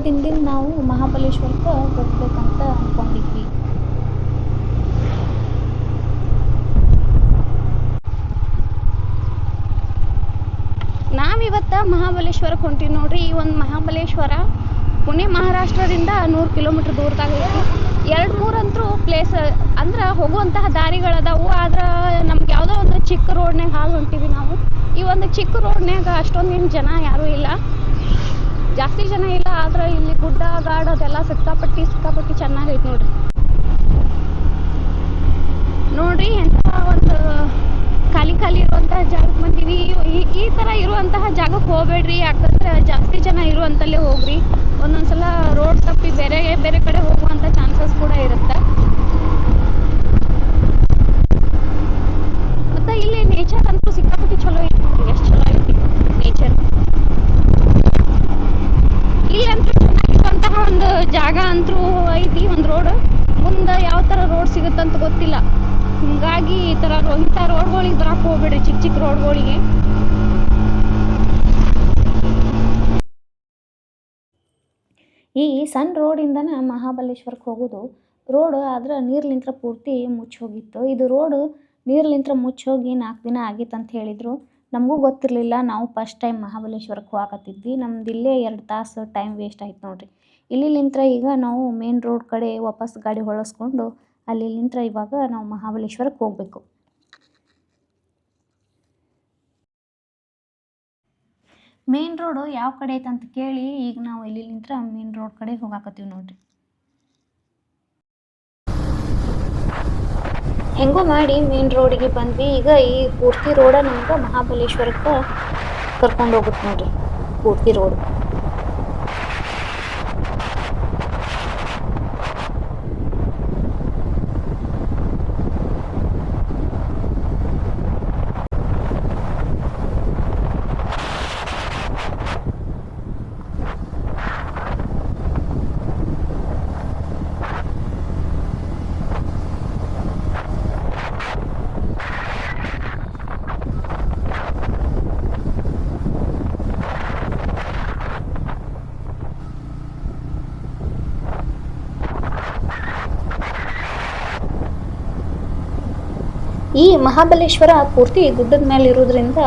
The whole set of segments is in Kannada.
ದಿನದಿಂದ ನಾವು ಮಹಾಬಲೇಶ್ವರಕ್ಕೆ ಹೋಗ್ಬೇಕಂತ ಅಂದ್ಕೊಂಡಿದ್ವಿ. ನಾವಿವತ್ತು ಮಹಾಬಲೇಶ್ವರಕ್ಕೆ ಹೊಂಟೀವಿ ನೋಡ್ರಿ. ಈ ಒಂದು ಮಹಾಬಲೇಶ್ವರ ಪುಣೆ ಮಹಾರಾಷ್ಟ್ರದಿಂದ 100 ಕಿಲೋಮೀಟ್ರ್ ದೂರದಾಗ ಐತಿ. 2-3 ಅಂತೂ ಪ್ಲೇಸ್ ಅಂದ್ರೆ ಹೋಗುವಂತಹ ದಾರಿಗಳದಾವು. ಆದ್ರೆ ನಮ್ಗೆ ಯಾವುದೋ ಒಂದು ಚಿಕ್ಕ ರೋಡ್ನಾಗ ಹಾದು ಹೊಂಟೀವಿ ನಾವು. ಈ ಒಂದು ಚಿಕ್ಕ ರೋಡ್ನಾಗ ಅಷ್ಟೊಂದೇನು ಜನ ಯಾರೂ ಇಲ್ಲ, ಜಾಸ್ತಿ ಜನ ಇಲ್ಲ. ಆದ್ರೆ ಇಲ್ಲಿ ಗುಡ್ಡ ಗಾಡು ಅದೆಲ್ಲ ಸಿಕ್ಕಾಪಟ್ಟಿ ಚೆನ್ನಾಗೈತೆ ನೋಡ್ರಿ. ಎಂಥ ಒಂದು ಖಾಲಿ ಇರುವಂತಹ ಜಾಗಕ್ಕೆ ಬಂದೀವಿ. ಈ ತರ ಇರುವಂತಹ ಜಾಗಕ್ಕೆ ಹೋಗ್ಬೇಡ್ರಿ, ಯಾಕಂದ್ರೆ ಜಾಸ್ತಿ ಜನ ಇರುವಂತಲ್ಲೇ ಹೋಗ್ರಿ. ಒಂದೊಂದ್ಸಲ ರೋಡ್ ತಪ್ಪಿ ಬೇರೆ ಕಡೆ ಹೋಗುವಂತ ಚಾನ್ಸಸ್ ಕೂಡ ಇರುತ್ತೆ. ಮತ್ತೆ ಇಲ್ಲಿ ನೇಚರ್ ಅಂತೂ ಸಿಕ್ಕಾಪಟ್ಟಿ ಚಲೋ ಐತಿ ನೋಡ್ರಿ, ಎಷ್ಟು ಚಲೋ ಐತಿ ನೇಚರ್. ಇಲ್ಲಂತೂ ಚೆನ್ನಾಗಿರುವಂತಹ ಒಂದು ಜಾಗ ಅಂತೂ ಐತಿ. ಒಂದು ರೋಡ್ ಮುಂದೆ ಯಾವ ತರ ರೋಡ್ ಸಿಗುತ್ತಂತ ಗೊತ್ತಿಲ್ಲ. ಹಿಂಗಾಗಿ ಇಂಥ ರೋಡ್ಗಳಿಗೆ ಬರಕ್ ಹೋಗ್ಬೇಡ್ರಿ, ಚಿಕ್ಕ ರೋಡ್ಗಳಿಗೆ. ಈ ಸಣ್ಣ ರೋಡಿಂದನ ಮಹಾಬಲೇಶ್ವರಕ್ಕೆ ಹೋಗೋದು ರೋಡ್ ಆದ್ರೆ ನೀರ್ಲಿಂತ್ರ ಪೂರ್ತಿ ಮುಚ್ಚಿ ಹೋಗಿತ್ತು. ಇದು ರೋಡ್ ನೀರ್ಲಿಂತ್ರ ಮುಚ್ಚಿ ಹೋಗಿ 4 ದಿನ ಆಗಿತ್ತು ಅಂತ ಹೇಳಿದ್ರು. ನಮಗೂ ಗೊತ್ತಿರಲಿಲ್ಲ. ನಾವು ಫಸ್ಟ್ ಟೈಮ್ ಮಹಾಬಲೇಶ್ವರಕ್ಕೆ ಹೋಗಕತ್ತಿದ್ವಿ. ನಮ್ದು ಇಲ್ಲೇ 2 ತಾಸು ಟೈಮ್ ವೇಸ್ಟ್ ಆಯ್ತು ನೋಡ್ರಿ. ಇಲ್ಲಿಂತ್ರ ಈಗ ನಾವು ಮೇನ್ ರೋಡ್ ಕಡೆ ವಾಪಸ್ ಗಾಡಿ ಹೊಳಸ್ಕೊಂಡು ಅಲ್ಲಿಂತ್ರ ಇವಾಗ ನಾವು ಮಹಾಬಲೇಶ್ವರಕ್ಕೆ ಹೋಗ್ಬೇಕು. ಮೇನ್ ರೋಡ್ ಯಾವ ಕಡೆ ಐತೆ ಅಂತ ಕೇಳಿ ಈಗ ನಾವು ಇಲ್ಲಿಂತ್ರ ಮೇನ್ ರೋಡ್ ಕಡೆ ಹೋಗಾಕತ್ತೀವಿ ನೋಡ್ರಿ. ಹೆಂಗೋ ಮಾಡಿ ಮೇನ್ ರೋಡಿಗೆ ಬಂದ್ವಿ. ಈಗ ಈ ಪೂರ್ತಿ ರೋಡ ನಮ್ಗೆ ಮಹಾಬಲೇಶ್ವರಕ್ಕೆ ಕರ್ಕೊಂಡು ಹೋಗುತ್ತೆ ನೋಡ್ರಿ, ಪೂರ್ತಿ ರೋಡ್. ಈ ಮಹಾಬಲೇಶ್ವರ ಪೂರ್ತಿ ಗುಡ್ಡದ ಮೇಲೆ ಇರೋದ್ರಿಂದ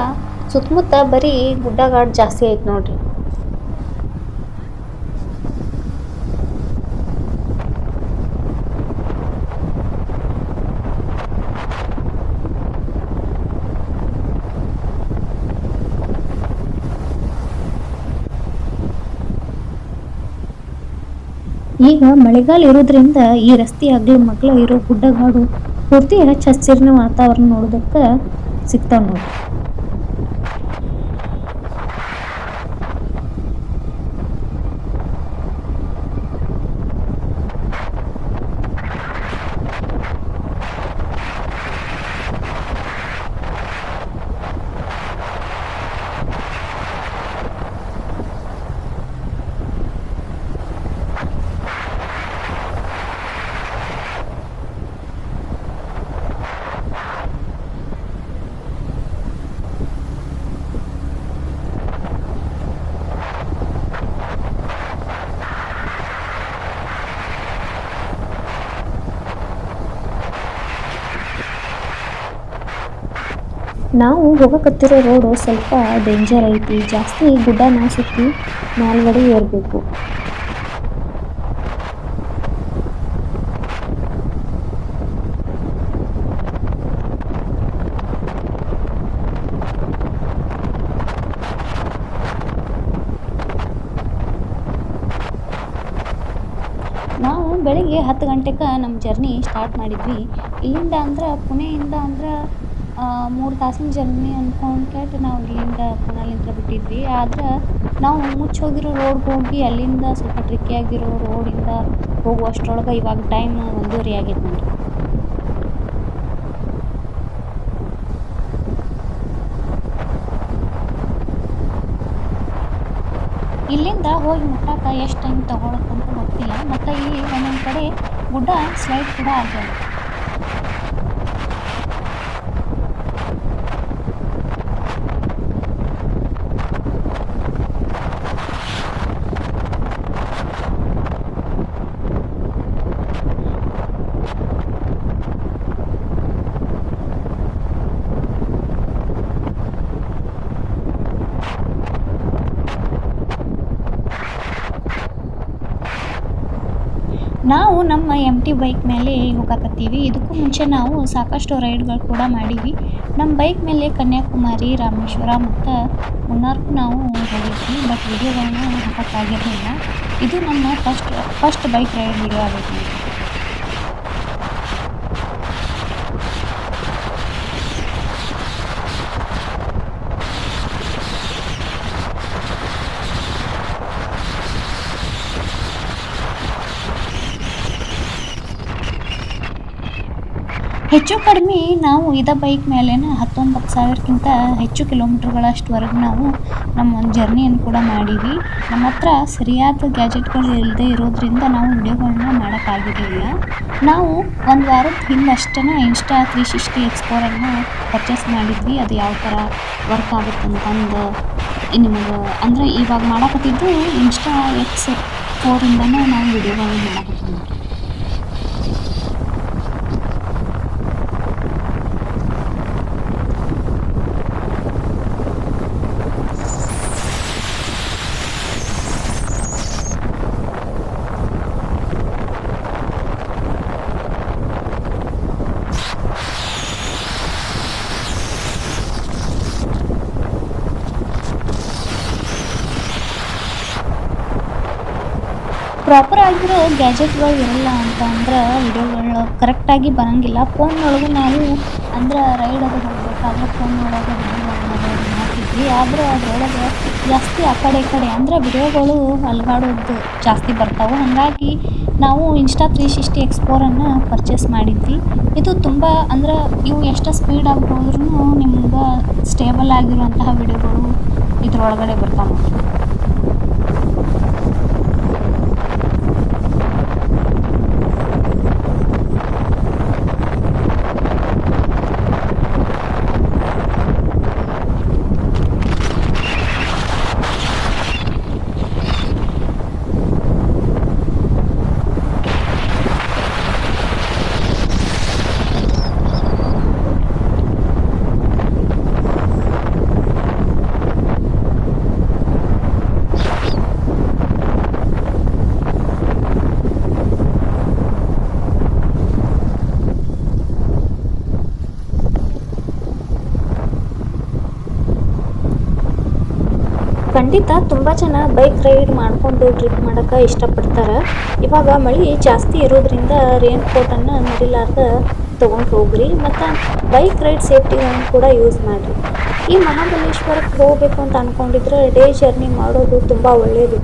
ಸುತ್ತಮುತ್ತ ಬರೀ ಗುಡ್ಡಗಾಡು ಜಾಸ್ತಿ ಐತೆ ನೋಡ್ರಿ. ಈಗ ಮಳೆಗಾಲ ಇರೋದ್ರಿಂದ ಈ ರಸ್ತೆ ಮಗ್ಲ ಇರೋ ಗುಡ್ಡಗಾಡು ಪೂರ್ತಿ ಹಚ್ಚ ಹಸಿರಿನ ವಾತಾವರಣ ನೋಡೋದಕ್ಕೆ ಸಿಗ್ತಾವ ನೋಡ್ರಿ. ನಾವು ಹೋಗಕತ್ತಿರೋ ರೋಡು ಸ್ವಲ್ಪ ಡೇಂಜರ್ ಐತಿ. ಜಾಸ್ತಿ ಗುಡ್ಡನ ಸುತ್ತಿ ಮೇಲ್ಗಡೆ ಏರಬೇಕು. ನಾವು ಬೆಳಿಗ್ಗೆ 10 ಗಂಟೆಗೆ ನಮ್ಮ ಜರ್ನಿ ಸ್ಟಾರ್ಟ್ ಮಾಡಿದ್ವಿ. ಇಲ್ಲಿಂದ ಅಂದ್ರೆ ಪುಣೆಯಿಂದ ಅಂದ್ರೆ 3 ತಾಸಿನ ಜರ್ನಿ ಅಂದ್ಕೊಂಡು ನಾವು ಇಲ್ಲಿಂದ ಪುಣೆಲಿಂದ ಬಿಟ್ಟಿದ್ವಿ. ಆದ್ರೆ ನಾವು ಮುಚ್ಚೋಗಿರೋ ರೋಡ್ಗೆ ಹೋಗಿ ಅಲ್ಲಿಂದ ಸ್ವಲ್ಪ ಟ್ರಿಕ್ಕಿ ಆಗಿರೋ ರೋಡಿಂದ ಹೋಗುವಷ್ಟರೊಳಗೆ ಇವಾಗ ಟೈಮ್ 1:30 ಆಗೈತೆ ನೋಡ್ರಿ. ಇಲ್ಲಿಂದ ಹೋಗಿ ಮುಟ್ಟಾಕ ಎಷ್ಟು ಟೈಮ್ ತಗೊಳಕ್ಕಂತ ಗೊತ್ತಿಲ್ಲ. ಮತ್ತು ಇಲ್ಲಿ ಒಂದೊಂದು ಕಡೆ ಗುಡ್ಡ ಸ್ಲೈಡ್ ಕೂಡ ಆಗ್ಯಾವ. ನಾವು ನಮ್ಮ ಎಂಟಿ ಬೈಕ್ ಮೇಲೆ ಹೋಗಾಕತ್ತೀವಿ. ಇದಕ್ಕೂ ಮುಂಚೆ ನಾವು ಸಾಕಷ್ಟು ರೈಡ್‌ಗಳು ಕೂಡ ಮಾಡೀವಿ. ನಮ್ಮ ಬೈಕ್ ಮೇಲೆ ಕನ್ಯಾಕುಮಾರಿ, ರಾಮೇಶ್ವರ ಮತ್ತು ಮುನ್ನಾರ್‌ಗೂ ನಾವು ಹೋಗಿದ್ವಿ. ಬಟ್ ವಿಡಿಯೋಗಳನ್ನ ಹಾಕಕ್ಕಾಗಿರ್ಲಿಲ್ಲ. ಇದು ನಮ್ಮ ಫಸ್ಟ್ ಬೈಕ್ ರೈಡ್ ವಿಡಿಯೋ ಆಗೈತಿ. ಹೆಚ್ಚು ಕಡಿಮೆ ನಾವು ಇದೇ ಬೈಕ್ ಮೇಲೇನ 19,000ಕ್ಕಿಂತ ಹೆಚ್ಚು ಕಿಲೋಮೀಟರ್‌ಗಳಷ್ಟುವರೆಗೂ ನಾವು ನಮ್ಮ ಒಂದು ಜರ್ನಿಯನ್ನು ಕೂಡ ಮಾಡೀವಿ. ನಮ್ಮ ಹತ್ರ ಸರಿಯಾದ ಗ್ಯಾಜೆಟ್‌ಗಳು ಇಲ್ಲದೆ ಇರೋದ್ರಿಂದ ನಾವು ವಿಡಿಯೋಗಳನ್ನ ಮಾಡೋಕ್ಕಾಗಿರಲಿಲ್ಲ. ನಾವು ಒಂದು ವಾರದ ಹಿಂದಷ್ಟೇ ಇನ್ಸ್ಟಾ 360 ಎಕ್ಸ್‌ಪ್ಲೋರರ್‌ನ ಪರ್ಚೇಸ್ ಮಾಡಿದ್ವಿ. ಅದು ಯಾವ ಥರ ವರ್ಕ್ ಆಗುತ್ತಂತಂದು ನಿಮಗೆ ಅಂದರೆ ಇವಾಗ ಮಾಡಕತ್ತಿದ್ದು ಇನ್ಸ್ಟಾ X4 ಇಂದನೇ ನಾವು ವಿಡಿಯೋಗಳನ್ನ ಮಾಡಕತ್ತೀವಿ. ಪ್ರಾಪರ್ ಆಗಿರೋ ಗ್ಯಾಜೆಟ್‌ಗಳು ಇರಲ್ಲ ಅಂತ ಅಂದ್ರೆ ವಿಡಿಯೋಗಳು ಕರೆಕ್ಟಾಗಿ ಬರಂಗಿಲ್ಲ. ಫೋನ್ನೊಳಗೂ ನಾವು ಅಂದ್ರೆ ರೈಡ್ ಅದು ಹೋಗಬೇಕಾದ್ರೆ ಫೋನ್ನೊಳಗೆ ವಿಡಿಯೋಗಳನ್ನ ಮಾಡ್ತಿದ್ವಿ. ಆದ್ರೆ ಅದರೊಳಗೆ ಜಾಸ್ತಿ ಆ ಕಡೆ ಈ ಕಡೆ ಅಂದ್ರೆ ವಿಡಿಯೋಗಳು ಅಲುಗಾಡೋದು ಜಾಸ್ತಿ ಬರ್ತಾವೆ. ಹಾಗಾಗಿ ನಾವು ಇನ್ಸ್ಟಾ 360 ಎಕ್ಸ್‌ಪ್ಲೋರನ್ನು ಪರ್ಚೇಸ್ ಮಾಡಿದ್ವಿ. ಇದು ತುಂಬ ಅಂದ್ರೆ ಇವು ಎಷ್ಟು ಸ್ಪೀಡಾಗಿ ಹೋದ್ರೂ ನಿಮ್ಗೆ ಸ್ಟೇಬಲ್ ಆಗಿರುವಂತಹ ವಿಡಿಯೋಗಳು ಇದ್ರೊಳಗಡೆ ಬರ್ತಾವೆ. ಖಂಡಿತ ತುಂಬ ಜನ ಬೈಕ್ ರೈಡ್ ಮಾಡಿಕೊಂಡು ಟ್ರಿಪ್ ಮಾಡೋಕ್ಕೆ ಇಷ್ಟಪಡ್ತಾರೆ. ಇವಾಗ ಮಳೆ ಜಾಸ್ತಿ ಇರೋದ್ರಿಂದ ರೇನ್ ಕೋಟನ್ನು ಮರಿಲಾರ್ದೆ ತೊಗೊಂಡು ಹೋಗ್ರಿ ಮತ್ತು ಬೈಕ್ ರೈಡ್ ಸೇಫ್ಟಿಗಳನ್ನು ಕೂಡ ಯೂಸ್ ಮಾಡಿರಿ. ಈ ಮಹಾಬಲೇಶ್ವರಕ್ಕೆ ಹೋಗಬೇಕು ಅಂತ ಅಂದ್ಕೊಂಡಿದ್ರೆ ಡೇ ಜರ್ನಿ ಮಾಡೋದು ತುಂಬ ಒಳ್ಳೆಯದು.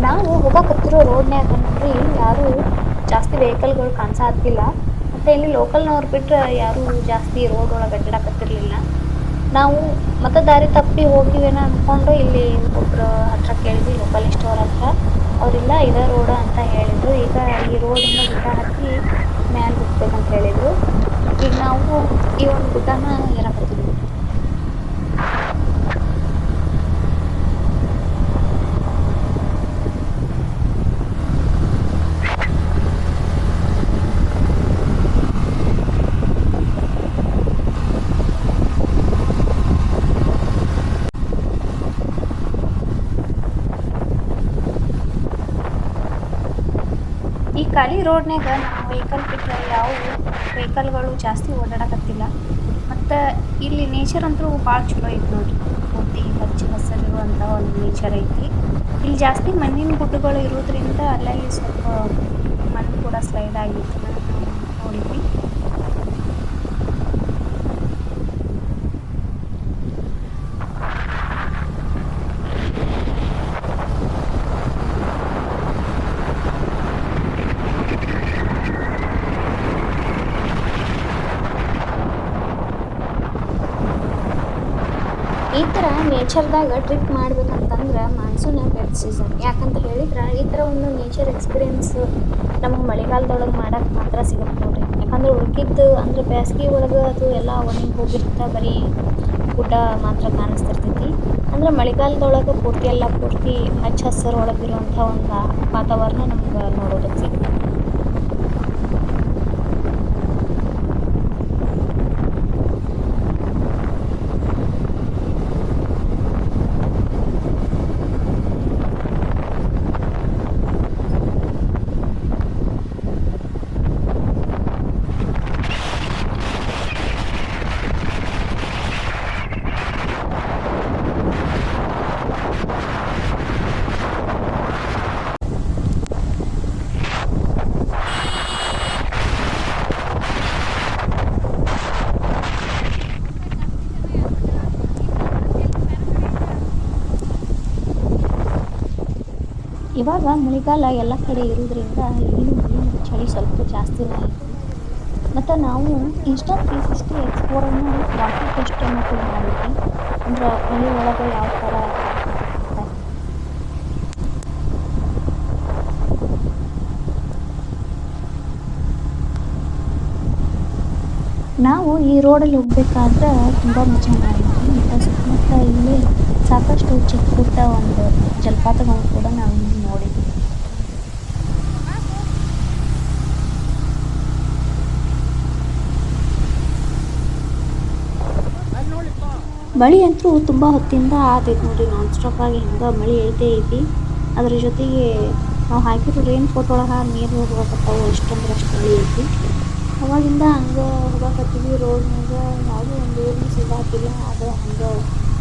ನಾವು ಹೋಗಕತ್ತಿರೋ ರೋಡ್ನ್ಯಾಗ ನೋಡ್ರಿ ಯಾರೂ ಜಾಸ್ತಿ ವೆಹಿಕಲ್ಗಳು ಕಾಣಿಸತ್ತಿಲ್ಲ. ಮತ್ತು ಇಲ್ಲಿ ಲೋಕಲ್ನವ್ರು ಬಿಟ್ಟರೆ ಯಾರೂ ಜಾಸ್ತಿ ರೋಡ್ ಒಳಗೆ ಅಡ್ಡಾಡಕತ್ತಿರಲಿಲ್ಲ. ನಾವು ಮತ್ತೆ ದಾರಿ ತಪ್ಪಿ ಹೋಗಿವೇನೋ ಅಂದ್ಕೊಂಡು ಇಲ್ಲಿ ಒಬ್ಬರು ಹತ್ರ ಕೇಳಿದ್ವಿ ಲೋಕಲಿಸ್ಟ್ ಹತ್ರ. ಅವರಿಲ್ಲ ಇದೇ ರೋಡ್ ಅಂತ ಹೇಳಿದರು. ಈಗ ಈ ರೋಡಿಂದ ಗುಡ್ಡ ಹತ್ತಿ ಮ್ಯಾಲೆ ಹೋಗ್ಬೇಕಂತ ಹೇಳಿದರು. ಈಗ ನಾವು ಈ ಒಂದು ಗುಡ್ಡನ ಏರಕತ್ತೀವಿ. ಈ ಖಾಲಿ ರೋಡ್ನ್ಯಾಗ ನಮ್ಮ ವೆಹಿಕಲ್ ಬಿಟ್ಟರೆ ಯಾವ ವೆಹಿಕಲ್ಗಳು ಜಾಸ್ತಿ ಓಡಾಡಕತ್ತಿಲ್ಲ. ಮತ್ತು ಇಲ್ಲಿ ನೇಚರ್ ಅಂತೂ ಭಾಳ ಚಲೋ ಐತಿ ನೋಡ್ರಿ. ಪೂರ್ತಿ ಹಚ್ಚ ಹಸಿರಿರುವಂಥ ಒಂದು ನೇಚರ್ ಐತಿ. ಇಲ್ಲಿ ಜಾಸ್ತಿ ಮಣ್ಣಿನ ಗುಡ್ಡಗಳು ಇರೋದ್ರಿಂದ ಅಲ್ಲಲ್ಲಿ ಸ್ವಲ್ಪ ಮಣ್ಣು ಕೂಡ ಸ್ಲೈಡ್ ಆಗಿತ್ತು ನೋಡಿದ್ವಿ. ಈ ಥರ ನೇಚರ್ದಾಗ ಟ್ರಿಪ್ ಮಾಡ್ಬೇಕಂತಂದ್ರೆ ಮಾನ್ಸೂನ್ ಬೆಸ್ಟ್ ಸೀಸನ್. ಯಾಕಂತ ಹೇಳಿದ್ರೆ ಈ ಥರ ಒಂದು ನೇಚರ್ ಎಕ್ಸ್ಪೀರಿಯೆನ್ಸ್ ನಮಗೆ ಮಳೆಗಾಲದೊಳಗೆ ಮಾಡಕ್ಕೆ ಮಾತ್ರ ಸಿಗುತ್ತೆ ನೋಡ್ರಿ. ಯಾಕಂದ್ರೆ ಉಳ್ಕಿದ್ದು ಅಂದ್ರೆ ಬೇಸಿಗೆ ಒಳಗೆ ಅದು ಎಲ್ಲ ಒಣಗಿ ಹೋಗಿರುತ್ತೆ, ಬರೀ ಗುಡ್ಡ ಮಾತ್ರ ಕಾಣಿಸ್ತಿರ್ತೈತಿ. ಅಂದ್ರೆ ಮಳೆಗಾಲದೊಳಗೆ ಪೂರ್ತಿ ಹಚ್ಚ ಹಸಿರು ಒಳಗಿರುವಂಥ ಒಂದು ವಾತಾವರಣ ನಮ್ಗೆ ನೋಡೋದಕ್ಕೆ ಸಿಗುತ್ತೆ. ಇವಾಗ ಮಳೆಗಾಲ ಎಲ್ಲ ಕಡೆ ಇರೋದ್ರಿಂದ ಇಲ್ಲಿನೂ ಚಳಿ ಸ್ವಲ್ಪ ಜಾಸ್ತಿನೇ ಐತಿ. ಮತ್ತು ನಾವು Insta360 ಎಕ್ಸ್ಪ್ಲೋರನ್ನು ವಾಟರ್ ಟೆಸ್ಟ್ ಮತ್ತು ಮಾಡಿದ್ವಿ. ಅಂದ್ರೆ ಮಳೆ ಒಳಗೆ ಯಾವ ಥರ ನಾವು ಈ ರೋಡಲ್ಲಿ ಹೋಗ್ಬೇಕಾದ್ರೆ ತುಂಬ ಮಜಾ ಮಾಡಿದ್ವಿ. ಮತ್ತು ಸುತ್ತಮುತ್ತ ಇಲ್ಲಿ ಸಾಕಷ್ಟು ಚಿಕ್ಕ ಪುಟ್ಟ ಒಂದು ಜಲಪಾತಗಳನ್ನು ಕೂಡ ನಾವು ನೋಡಿದ್ವಿ. ಮಳೆ ಅಂತೂ ತುಂಬ ಹೊತ್ತಿಂದ ಆತೈತಿ ನೋಡಿರಿ, ನಾನ್ ಸ್ಟಾಪ್ ಆಗಿ ಹಿಂಗೆ ಮಳೆ ಹೇಳ್ತೇ ಐತಿ. ಅದ್ರ ಜೊತೆಗೆ ನಾವು ಹಾಕಿರೋ ರೈನ್ ಕೋಟ್ ಒಳಗೆ ನೀರು ಹೋಗಕತ್ತಾವು, ಎಷ್ಟಂದ್ರೆ ಅಷ್ಟು ಮಳೆ ಐತಿ. ಅವಾಗಿಂದ ಹಂಗೆ ಹೋಗಕತ್ತೀವಿ ರೋಡ್ನಾಗ, ಯಾವುದೋ ಒಂದು ಊರಿನ ಸಿಗಾತಿಲ್ಲ. ಅದು ಹಂಗೆ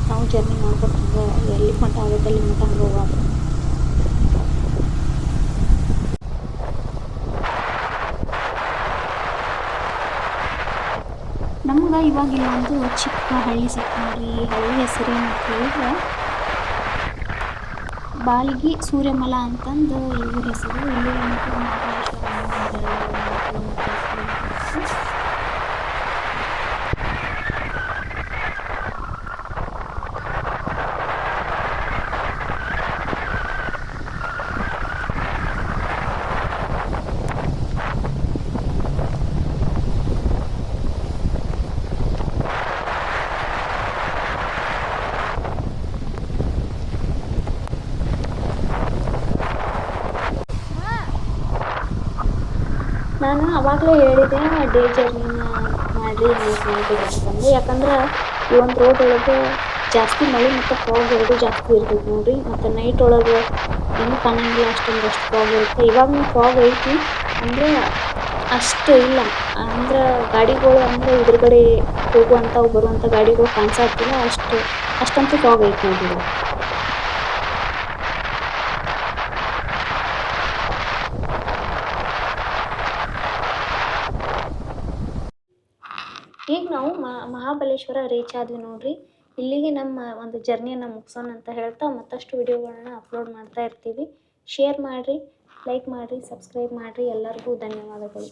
ನಾವು ಜರ್ನಿ ಮಾಡ್ಕೊತ ಹಂಗೆ ಎಲ್ಲಿ ಮಟ್ಟ ಆಗುತ್ತೆ ಅಲ್ಲಿ ಮಟ್ಟ ಹಂಗೆ ಹೋಗೋದು. ನಮ್ಗೆ ಇವಾಗಿಲ್ಲ ಒಂದು ಚಿಕ್ಕ ಹಳ್ಳಿ ಸಿಕ್ತು ನೋಡ್ರಿ. ಈ ಹಳ್ಳಿ ಹೆಸರೇನು ಅಂತ ಹೇಳಿದ್ರೆ ಬಾಲ್ಗಿ ಸೂರ್ಯಮಲ ಅಂತಂದು ಈ ಊರ ಹೆಸರು. ಇಲ್ಲಿ ಅಂತೂ ಮಹಾಬಲೇಶ್ವರ ನಾನು ಅವಾಗಲೇ ಹೇಳಿದೆ ಡೇ ಜರ್ನಿನ ಮಾಡಿರಿ ಅಂತಂದು. ಯಾಕಂದ್ರೆ ಈ ಒಂದು ರೋಡ್ ಒಳಗೆ ಜಾಸ್ತಿ ಮಳೆ ಮತ್ತು ಫಾಗ್ ಎರಡು ಜಾಸ್ತಿ ಇರ್ತೈತೆ ನೋಡ್ರಿ. ಮತ್ತು ನೈಟ್ ಒಳಗೆ ಏನೂ ಕಾಣಂಗಿಲ್ಲ, ಅಷ್ಟು ಫಾಗ್ ಇರುತ್ತೆ. ಇವಾಗೂ ಫಾಗ್ ಐತಿ ಅಂದರೆ ಅಷ್ಟು ಇಲ್ಲ. ಅಂದ್ರೆ ಗಾಡಿಗಳು ಅಂದರೆ ಎದುರುಗಡೆ ಹೋಗುವಂಥವು ಬರುವಂಥ ಗಾಡಿಗಳು ಕಾಣಿಸಾಗ್ತಿಲ್ಲ, ಅಷ್ಟಂತೂ ಫಾಗ್ ಐತಿ ನೋಡ್ರಿ. ಈಗ ನಾವು ಮಹಾಬಲೇಶ್ವರ ರೀಚ್ ಆದ್ವಿ ನೋಡ್ರಿ. ಇಲ್ಲಿಗೆ ನಮ್ಮ ಒಂದು ಜರ್ನಿಯನ್ನು ಮುಗಿಸೋಣ ಅಂತ ಹೇಳ್ತಾ ಮತ್ತಷ್ಟು ವಿಡಿಯೋಗಳನ್ನ ಅಪ್ಲೋಡ್ ಮಾಡ್ತಾ ಇರ್ತೀವಿ. ಶೇರ್ ಮಾಡಿರಿ, ಲೈಕ್ ಮಾಡಿರಿ, ಸಬ್ಸ್ಕ್ರೈಬ್ ಮಾಡಿರಿ. ಎಲ್ಲರಿಗೂ ಧನ್ಯವಾದಗಳು.